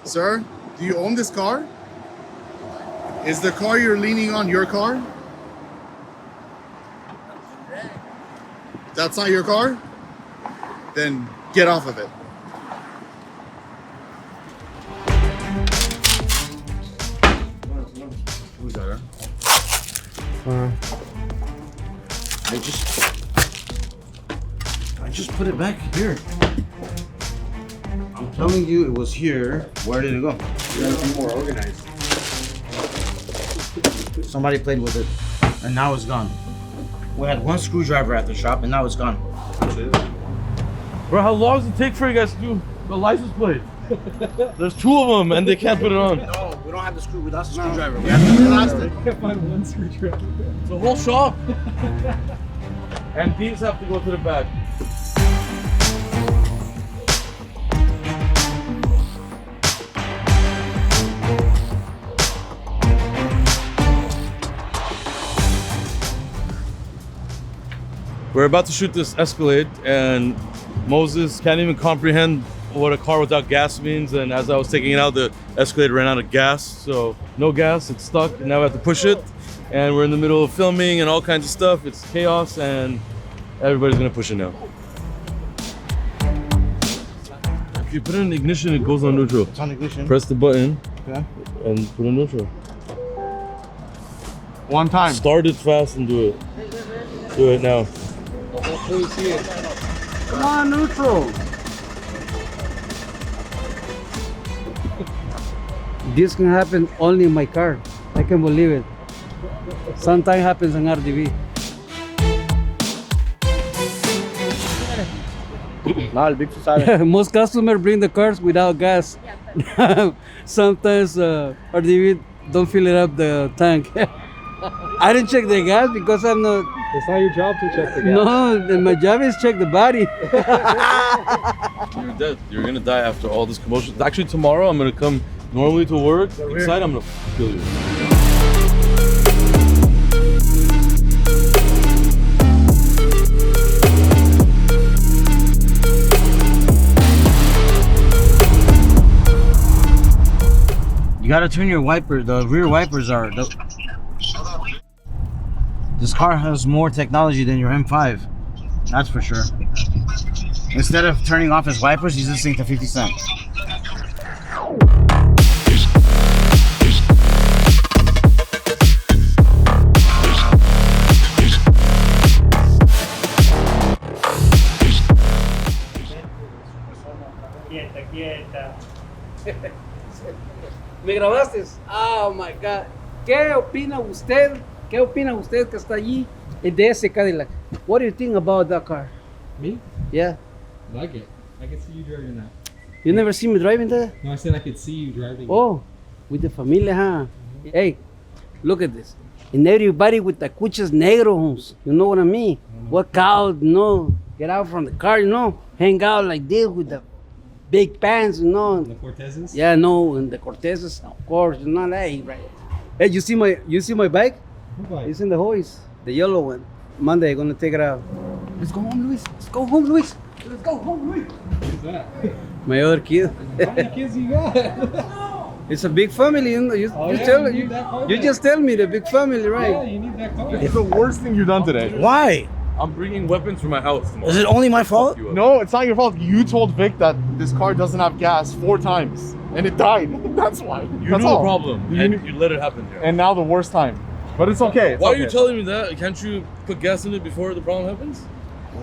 Sir, do you own this car? Is the car you're leaning on your car? That's not your car? Then get off of it. Who's that? I just put it back here. I'm telling you, it was here. Where did it go? You gotta be more organized. Somebody played with it, and now it's gone. We had one screwdriver at the shop, and now it's gone. Bro, how long does it take for you guys to do the license plate? There's 2 of them, and they can't put it on. No, we don't have the screw without the screwdriver. We have the plastic. I can't find one screwdriver. It's a whole shop. And these have to go to the back. We're about to shoot this Escalade, and Moses can't even comprehend what a car without gas means. And as I was taking it out, the Escalade ran out of gas. So no gas, it's stuck. And now we have to push it. And we're in the middle of filming and all kinds of stuff. It's chaos, and everybody's gonna push it now. If you put it in ignition, it goes on neutral. It's on ignition. Press the button, Okay. and put it in neutral. One time. Start it fast and do it. Do it now. Come on, neutral. This can happen only in my car. I can believe it. Sometimes happens in RDB. Most customers bring the cars without gas. Sometimes RDB don't fill it up the tank. I didn't check the gas because I'm not. It's not your job to check the gas. No, my job is check the body. You're dead. You're gonna die after all this commotion. Actually, tomorrow I'm gonna come normally to work. Inside, I'm gonna kill you. You gotta turn your wiper. The rear wipers are. This car has more technology than your M5. That's for sure. Instead of turning off his wipers, he's listening to 50 Cent. ¿Me grabaste? Oh my God. ¿Qué opina usted? ¿Qué opina usted que está allí de ese Cadillac? What do you think about that car? Me? Yeah. I like it. I can see you driving that. You never seen me driving that? No, I said I could see you driving. Oh, with the familia, huh? Hey, look at this. And everybody with the cuchas negros, you know what I mean? Work out, you know, get out from the car, you know, hang out like this with the big pants, you know. The Cortezes? Yeah, no, and the Cortezes, of course, you know, hey, right. Hey, you see my bike? What? It's in the hoist, the yellow one. Monday, gonna take it out. Let's go home, Luis. Let's go home, Luis. Let's go home, Luis. Who's that? My other kid. How many kids you got? It's a big family, you know. You just tell me the big family, right? Yeah, you need that car. It's the worst thing you've done today. Why? I'm bringing weapons from my house tomorrow. Is it only my fault? No, it's not your fault. You told Vic that this car doesn't have gas 4 times, and it died. That's why. You That's knew all. the problem, and you let it happen here. And now the worst time. But it's okay. It's Why okay. are you telling me that? Can't you put gas in it before the problem happens?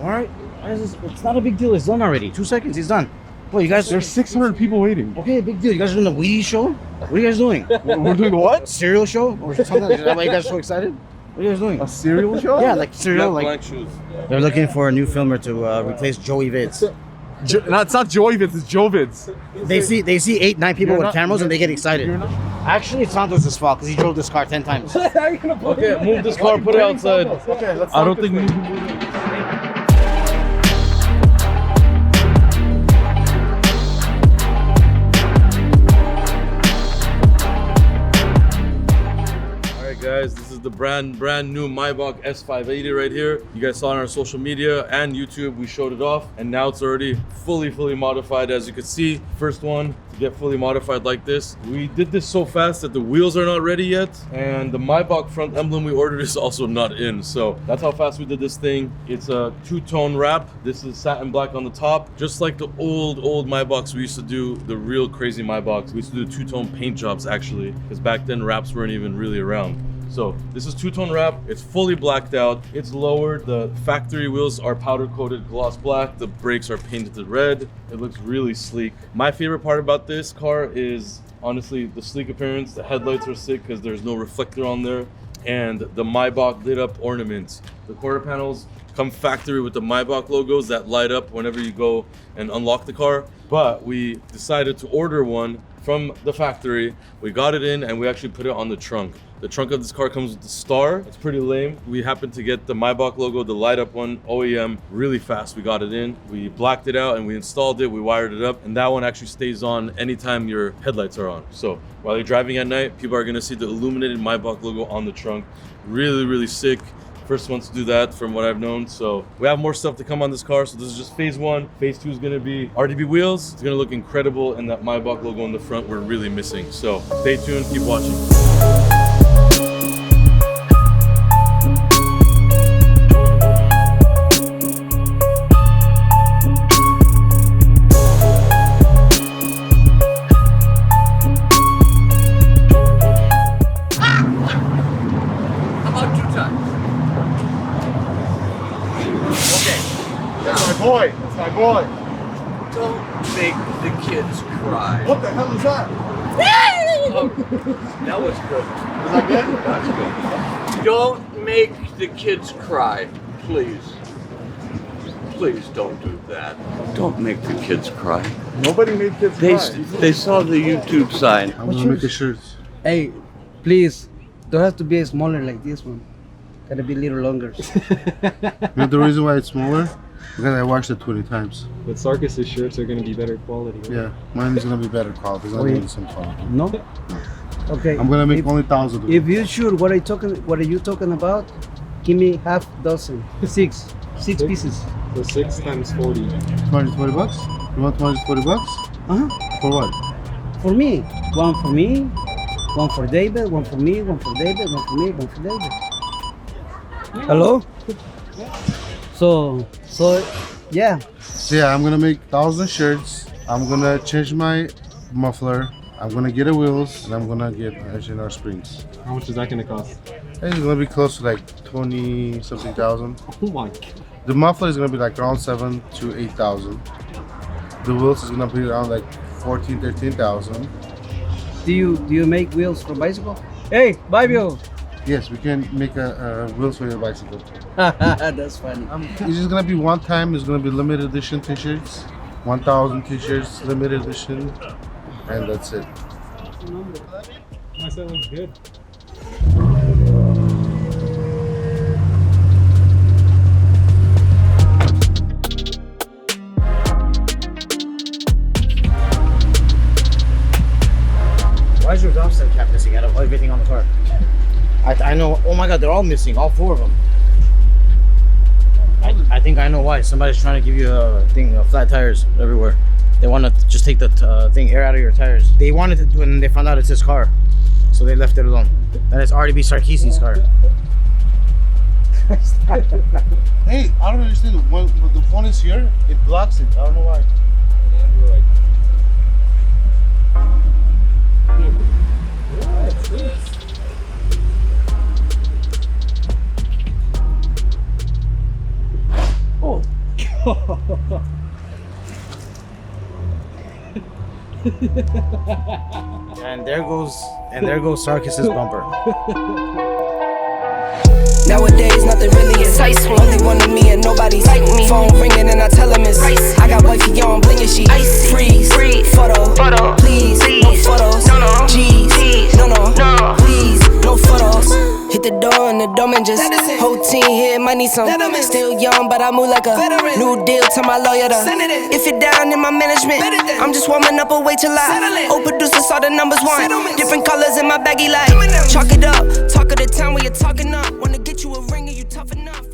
Alright. It's not a big deal. It's done already. 2 seconds, it's done. Well, you guys. There's 600 people waiting. Okay, big deal. You guys are doing the Wheaties show? What are you guys doing? We're doing the what? Cereal show? Or something? Is that why you guys are so excited? What are you guys doing? A cereal show? Yeah, like cereal. Black Like shoes. they're looking for a new filmer to replace Joey Vids. No, it's not Joey Vids, it's Joe Vids. They see 8, 9 people You're with not- cameras and they get excited. You're not- Actually, it's Santos' fault because he drove this car 10 times. Okay, move this car, put it outside. Okay, let's I don't start think we this need thing. to move it. Alright guys, guys. This is the brand new Maybach S580 right here. You guys saw on our social media and YouTube, we showed it off, and now it's already fully modified. As you can see, first one to get fully modified like this. We did this so fast that the wheels are not ready yet, and the Maybach front emblem we ordered is also not in. So that's how fast we did this thing. It's a two-tone wrap. This is satin black on the top, just like the old Maybachs we used to do, the real crazy Maybachs. We used to do two-tone paint jobs actually, because back then wraps weren't even really around. So this is two-tone wrap. It's fully blacked out. It's lowered. The factory wheels are powder coated gloss black. The brakes are painted red. It looks really sleek. My favorite part about this car is honestly the sleek appearance. The headlights are sick because there's no reflector on there, and the Maybach lit up ornaments. The quarter panels come factory with the Maybach logos that light up whenever you go and unlock the car. But we decided to order one from the factory. We got it in and we actually put it on the trunk. The trunk of this car comes with the star. It's pretty lame. We happened to get the Maybach logo, the light up one, OEM, really fast. We got it in, we blacked it out and we installed it, we wired it up, and that one actually stays on anytime your headlights are on. So while you're driving at night, people are gonna see the illuminated Maybach logo on the trunk. Really sick. First ones to do that from what I've known. So we have more stuff to come on this car. So this is just phase one. Phase two is gonna be RDB Wheels. It's gonna look incredible, and that Maybach logo on the front we're really missing. So stay tuned, keep watching. Boy, that's my boy. Don't make the kids cry. What the hell is that? Oh, that was good. Is that good? That's good. Don't make the kids cry, please. Please don't do that. Don't make the kids cry. Nobody made kids They, cry. they saw the YouTube sign. I'm gonna make the shirts. Hey, please, don't have to be smaller like this one. Gotta be a little longer. You know the reason why it's smaller? Because I washed it 20 times. But Sarkis' shirts are going to be better quality. Right? Yeah, mine is gonna be better quality. It's not gonna be the same quality. No? Okay. I'm gonna make only 1,000. If you sure what are you talking about? Give me half dozen. Six pieces. So 6 times 40. 240 bucks? You want 240 bucks? Uh-huh. For what? For me. One for me, one for David, one for me, one for David, one for me, one for David. Hello? So yeah. So yeah, I'm gonna make 1,000 shirts. I'm gonna change my muffler. I'm gonna get a wheels, and I'm gonna get HNR springs. How much is that going to cost? It's gonna be close to like 20 something thousand. Oh my god. The muffler is gonna be like around 7,000 to 8,000. The wheels is gonna be around like 14,000, 13,000. Do you make wheels for bicycle? Hey, Babio. Yes, we can make a wheels for your bicycle. That's funny. It's just gonna be one time. It's gonna be limited edition t-shirts, 1,000 t-shirts, limited edition, and that's it. Nice, that looks good. Why is your dumpster cap missing out of everything on the car? I know. Oh my god, they're all missing. All 4 of them. I think I know why. Somebody's trying to give you a thing, flat tires everywhere. They want to just take the air out of your tires. They wanted to do it, and they found out it's his car, so they left it alone. That is RDB Sarkis' car. Hey, I don't understand. When the phone is here, it blocks it. I don't know why. Oh. And there goes Sarkis' bumper. Nowadays, nothing really is ice. Only one of me and nobody's like me. Phone ringing and I tell him it's ice. I got wifey on blingy, she icy. Freeze, photo, please, no photos. G's, no, please, no photos. Hit the door and the doorman just whole team here might need some. Still young, but I move like a new deal to my lawyer. If you're down in my management, I'm just warming up, wait till I. Old producers saw the numbers one. Different colors in my baggy light. Chalk it up. talk of the town where you're talking up. Wanna get you a ring and you tough enough.